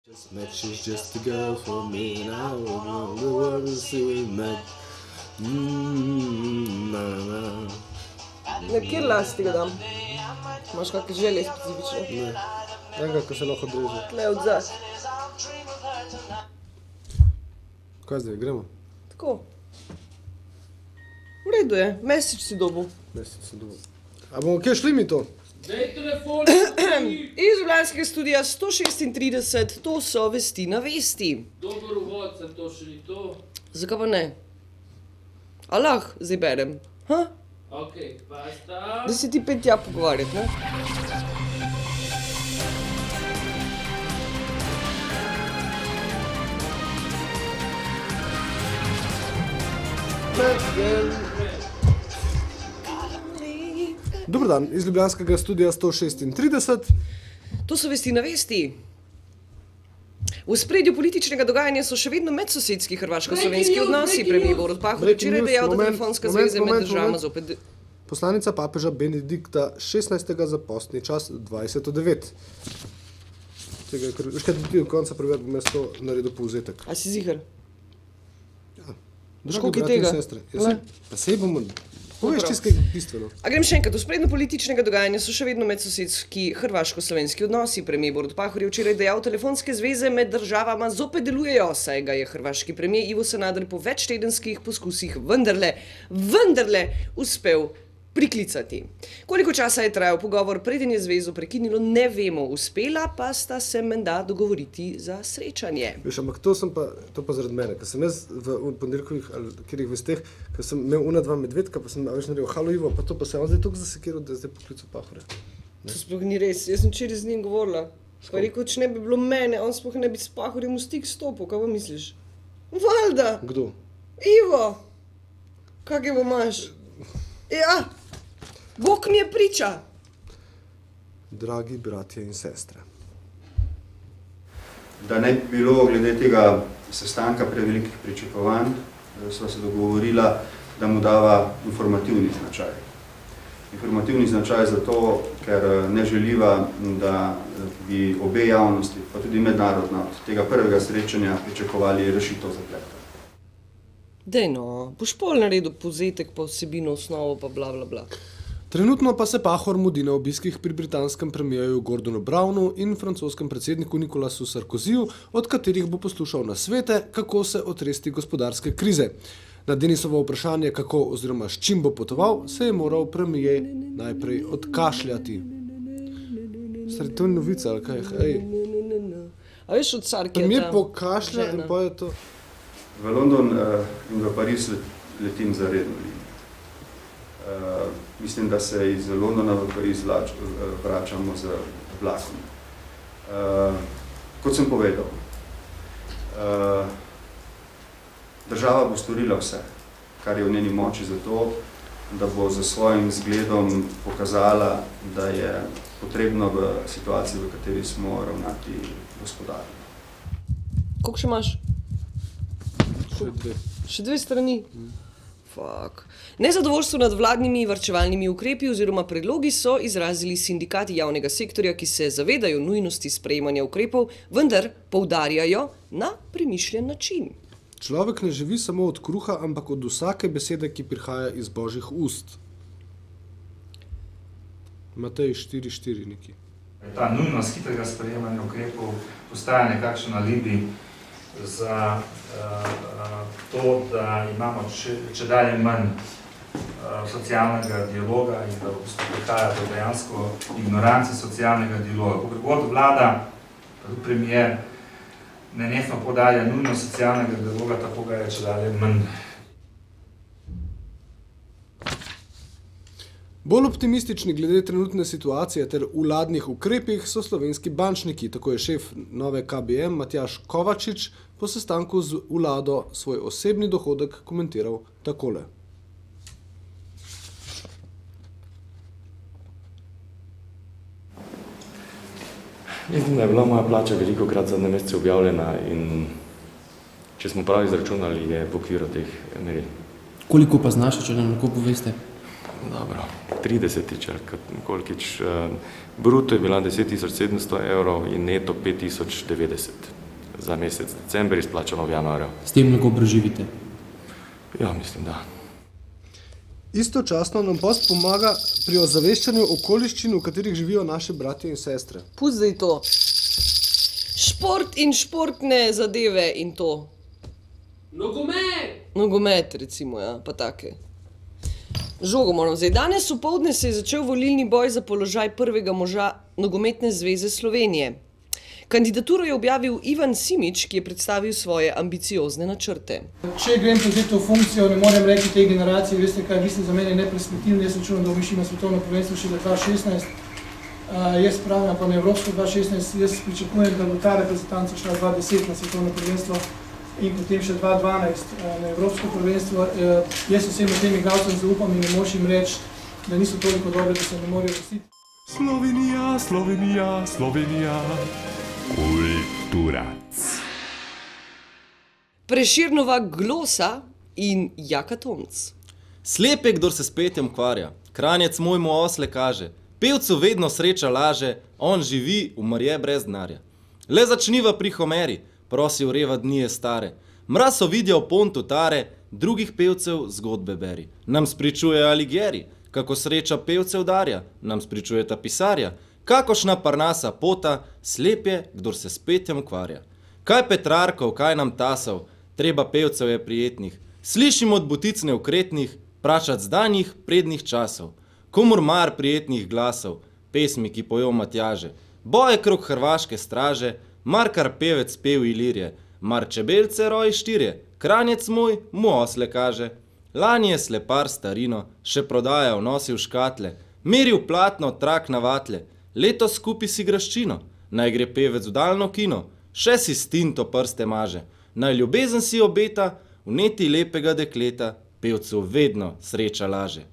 This match is just a girl for me and I will know the world will see we met. Kjer lasti ga dam? Imaš kakšne želje specifične? Ne, enega, ko se lahko odreže. Tle odzad. Kaj zdaj, gremo? Tako. V redu je, mesec si dobil. Mesec si dobil. A bomo kje šli mi to? Dej telefon! Iz Ljubljanskega studia 136, to so Vesti na vesti. Dober uvod, sem to še ni to. Zakaj pa ne? A lahko zdaj berem? Ha? Ok, basta. Da se ti pet tja pogovarjati, ne? Dobar dan, iz Ljubljanskega studia 136. To so Vesti na vesti. V spredju političnega dogajanja so še vedno medsosedski hrvaško-slovenski odnosi. Premijer Borut Pahor včeraj dejal, da telefonska zveza med državama zopet... Poslanica papeža Benedikta 16. zaposlni čas 20:09. Veš kaj ti do konca prevedel, bom jaz to naredil povzetek. A si ziher? Ja. Škoki Dragi tega? brati in sestre, pa sej bomo... Poveš čisto kaj bistveno. A grem še enkrat, v spredju političnega dogajanja so še vedno medsosedski hrvaško-slovenski odnosi. Premijer Borut Pahor je včeraj dejal, telefonske zveze med državama zopet delujejo, saj ga je hrvaški premijer Ivo Sanader po večtedenskih poskusih vendarle uspel priklicati. Koliko časa je trajal pogovor, preden je zvezo prekinilo, ne vemo. Uspela pa sta se menda dogovoriti za srečanje. Veš, ampak to pa zaradi mene, ker sem jaz v ponedeljkovih ali katerih vesteh, ker sem imel una dva medvedka, pa sem naredil halo Ivo, pa to pa se je on zdaj toliko zasekiral, da je zdaj poklical Pahorja. To sploh ni res, jaz sem včeraj z njim govorila. Pa rekel, če ne bi bilo mene, on sploh ne bi s Pahorjem v stik stopil, kaj pa misliš? Valjda! Kdo? Ivo! Kak ga imaš? Ja! Bog mi je priča! Dragi bratje in sestre. Da ne bi bilo glede tega sestanka prevelikih pričakovanj, sva se dogovorila, da mu dava informativni značaj. Informativni značaj zato, ker ne želiva, da bi obe javnosti, pa tudi mednarodna, od tega prvega srečanja pričakovali rešitev zapleta. Dej no, boš pol naredil povzetek pa vsebino, osnovo pa bla bla bla. Trenutno pa se Pahor mudi na obiskih pri britanskem premijerju Gordonu Brownu in francoskem predsedniku Nicolasu Sarkozyju, od katerih bo poslušal nasvete, kako se otresti gospodarske krize. Na Denisovo vprašanje, kako oziroma s čim bo potoval, se je moral premijer najprej odkašljati. Stari, to je novica, ali kaj? Ej. A veš od Sarkija ta Premijer pokašlja in pa je to... V London in v Pariz letim za redno linijo. Mislim, da se iz Londona v Pariz vračamo z vlakom. Kot sem povedal, država bo storila vse, kar je v njeni moči za to, da bo za svojim zgledom pokazala, da je potrebno v situaciji, v kateri smo, ravnati gospodarno. Koliko še imaš? Še dve. Še dve strani? Fuck. Nezadovoljstvo nad vladnimi varčevalnimi ukrepi oziroma predlogi so izrazili sindikati javnega sektorja, ki se zavedajo nujnosti sprejemanja ukrepov, vendar poudarjajo na premišljen način. Človek ne živi samo od kruha, ampak od vsake besede, ki prihaja iz božjih ust. Matej 4:4 neki. Ta nujnost hitrega sprejemanja ukrepov postaja nekakšen alibi za to, da imamo čedalje manj socialnega dialoga in da prihaja do dejansko ignorance socialnega dialoga. Kot vlada, tudi premijer, nenehno poudarja nujnost socialnega dialoga, tako ga je čedalje manj. Bolj optimistični glede trenutne situacije ter vladnih ukrepih so slovenski bančniki, tako je šef nove KBM Matjaž Kovačič po sestanku z vlado svoj osebni dohodek komentiral takole. Mislim, da je bila moja plača velikokrat zadnje mesece objavljena in če smo prav izračunali, je v okviru teh meril. Koliko pa znaša, če nam lahko poveste? Dobro, 30-tič ali kolkič. Bruto je bila 10.700 € in neto 5.090. za mesec december, izplačano v januarju. S tem lahko preživite. Ja, mislim, da. Istočasno nam post pomaga pri ozaveščanju okoliščin, v katerih živijo naše bratje in sestre. Pusti to. Šport in športne zadeve in to. Nogomet! Nogomet, recimo, ja, pa take. Žogo moram zdaj. Danes opoldne se je začel volilni boj za položaj prvega moža Nogometne zveze Slovenije. Kandidaturo je objavil Ivan Simič, ki je predstavil svoje ambiciozne načrte. Če grem prevzeti to funkcijo, ne morem reči tej generaciji, veste kaj, vi ste za mene neperspektivni, jaz računam, da bomo išli na svetovno prvenstvo še 2016. Jaz pravim pa na Evropsko 2016, jaz pričakujem, da bo ta reprezentanca šla 2010 na svetovno prvenstvo in potem še 2012 na Evropsko prvenstvo. Jaz osebno tem igralcem zaupam in ne moš jim reči, da niso toliko dobri, da se ne morejo vrstiti. Slovenija, Slovenija, Slovenija. Kulturac. Preširnova glosa in Jaka Tomc. Slep je, kdor se s petjem ukvarja, Kranjec moj mu osle kaže, pevcu vedno sreča laže, on živi, umrje brez denarja. Le začniva pri Homeri, prosi ureva dni je stare, mraz ovidja v pontu tare, drugih pevcev zgodbe beri. Nam spričuje Alighieri, kako sreča pevcev darja, nam spričujeta pisarja, kakošna parnasa pota, slep je, kdor se s petjem ukvarja. Kaj Petrarkov, kaj nam tasov, treba pevcev je prijetnih, slišim od butic neukretnih, prašat zdanjih prednih časov. Komur mar prijetnih glasov, pesmi, ki pojo Matjaže, boje krog hrvaške straže, mar kar pevec pev Ilirije, mar čebelce roji štirje, Kranjec moj mu osle kaže. Lani je slepar starino, še prodajal, nosil škatle, meril platno, trak na vatle, letos skupi si graščino, naj gre pevec v daljno kino, še si s tinto prste maže, naj ljubezen si obeta, vneti lepega dekleta, pevcu vedno sreča laže.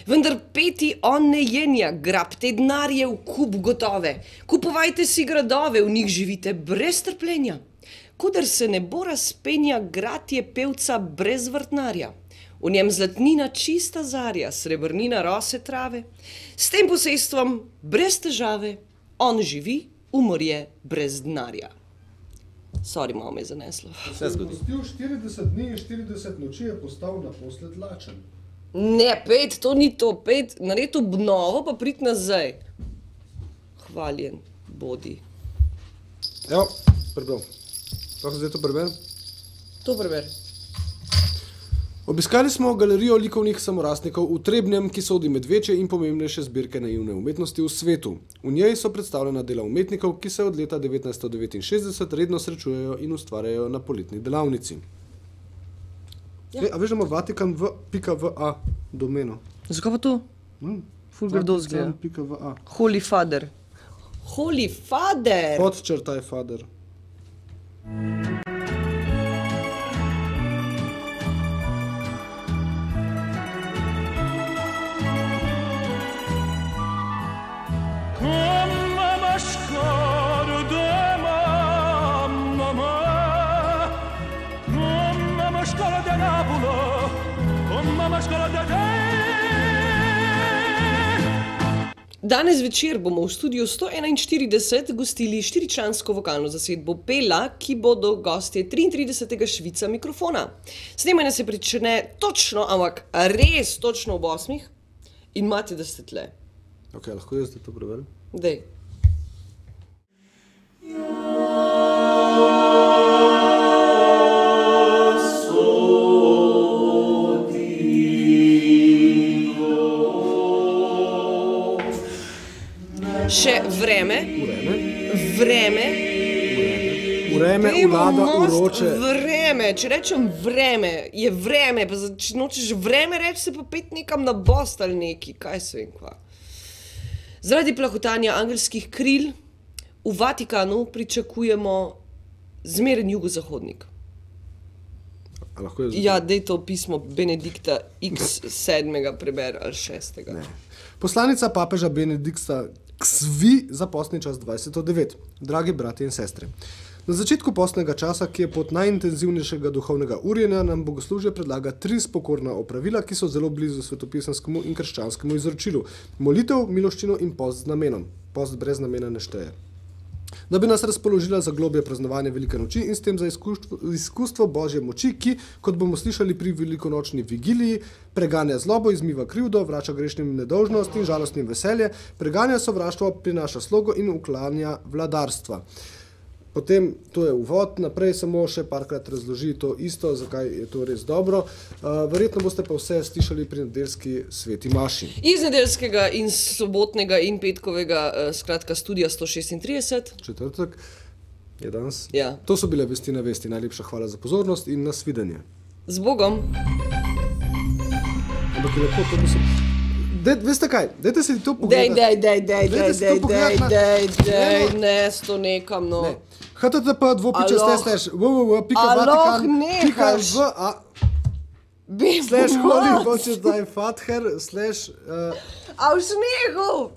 Vendar peti on ne jenja, grabte denarje v kup gotove, kupovajte si gradove, v njih živite brez trpljenja. Kudar se ne bo razpenja, grad je pevca brez vrtnarja. V njem zlatnina čista zarja, srebrnina rose trave. S tem posestvom brez težave, on živi, umrje brez denarja. Sorry, malo me je zaneslo. Vse zgodi. Postil 40 dni in 40 noči je postal naposled lačen. Ne, pet, to ni to, pet, naredil obnovo, pa prid nazaj. Hvaljen bodi. Evo, prebral. Lahko zdaj to preberem? To preber. Obiskali smo galerijo likovnih samorastnikov v Trebnjem, ki sodi med večje in pomembnejše zbirke naivne umetnosti v svetu. V njej so predstavljena dela umetnikov, ki se od leta 1969 redno srečujejo in ustvarjajo na poletni delavnici. Ja. A veš, da ima Vatikan v.va domeno? Zakaj pa to? Ful grdo zgleda. Vatikan.va. Holy Father. Holy Father! Podčrtaj Father. Danes večer bomo v studiu 141 gostili štiričlansko vokalno zasedbo Pela, ki bodo gostje 33. Švica mikrofona. Snemanje se prične točno, ampak res točno ob 8. in imate, da ste tle. Ok, lahko jaz to preberem? Dej. Še vreme. Vreme. Vreme, vlada, uroče. Vreme, če rečem vreme, je vreme, pa če nočeš vreme reči, se pa pet nekam na Bost ali neki, kaj se vem kva. Zaradi plahotanja angelskih kril v Vatikanu pričakujemo zmeren jugozahodnik. Ja, dej to pismo Benedikta X7. preber ali 6. Ne. Poslanica papeža Benedikta Ksvi za postni čas 29. Dragi bratje in sestre, na začetku postnega časa, ki je pot najintenzivnejšega duhovnega urjenja, nam bogoslužje predlaga 3 spokorna opravila, ki so zelo blizu svetopisanskemu in krščanskemu izročilu. Molitev, miloščino in post z namenom. Post brez namena ne šteje. da bi nas razpoložila za globje praznovanje velike noči in s tem za izkustvo Božje moči, ki, kot bomo slišali pri velikonočni vigiliji, preganja zlobo, izmiva krivdo, vrača grešnim nedolžnost in žalostnim veselje, preganja sovraštvo, prinaša slogo in uklanja vladarstva. Potem, to je uvod, naprej samo še parkrat razloži to isto, zakaj je to res dobro. Verjetno boste pa vse slišali pri nedeljski sveti maši. Iz nedeljskega in sobotnega in petkovega, skratka, studija 136. Četrtek je danes. Ja. To so bile vesti na vesti. Najlepša hvala za pozornost in nasvidenje. Z Bogom. Ampak je lepo, to bi se... Veste kaj, dajte si to pogledati. Dej, ne, sto nekam, no. Ne. http://www.vatikan.va/holy/father/ A v snehu!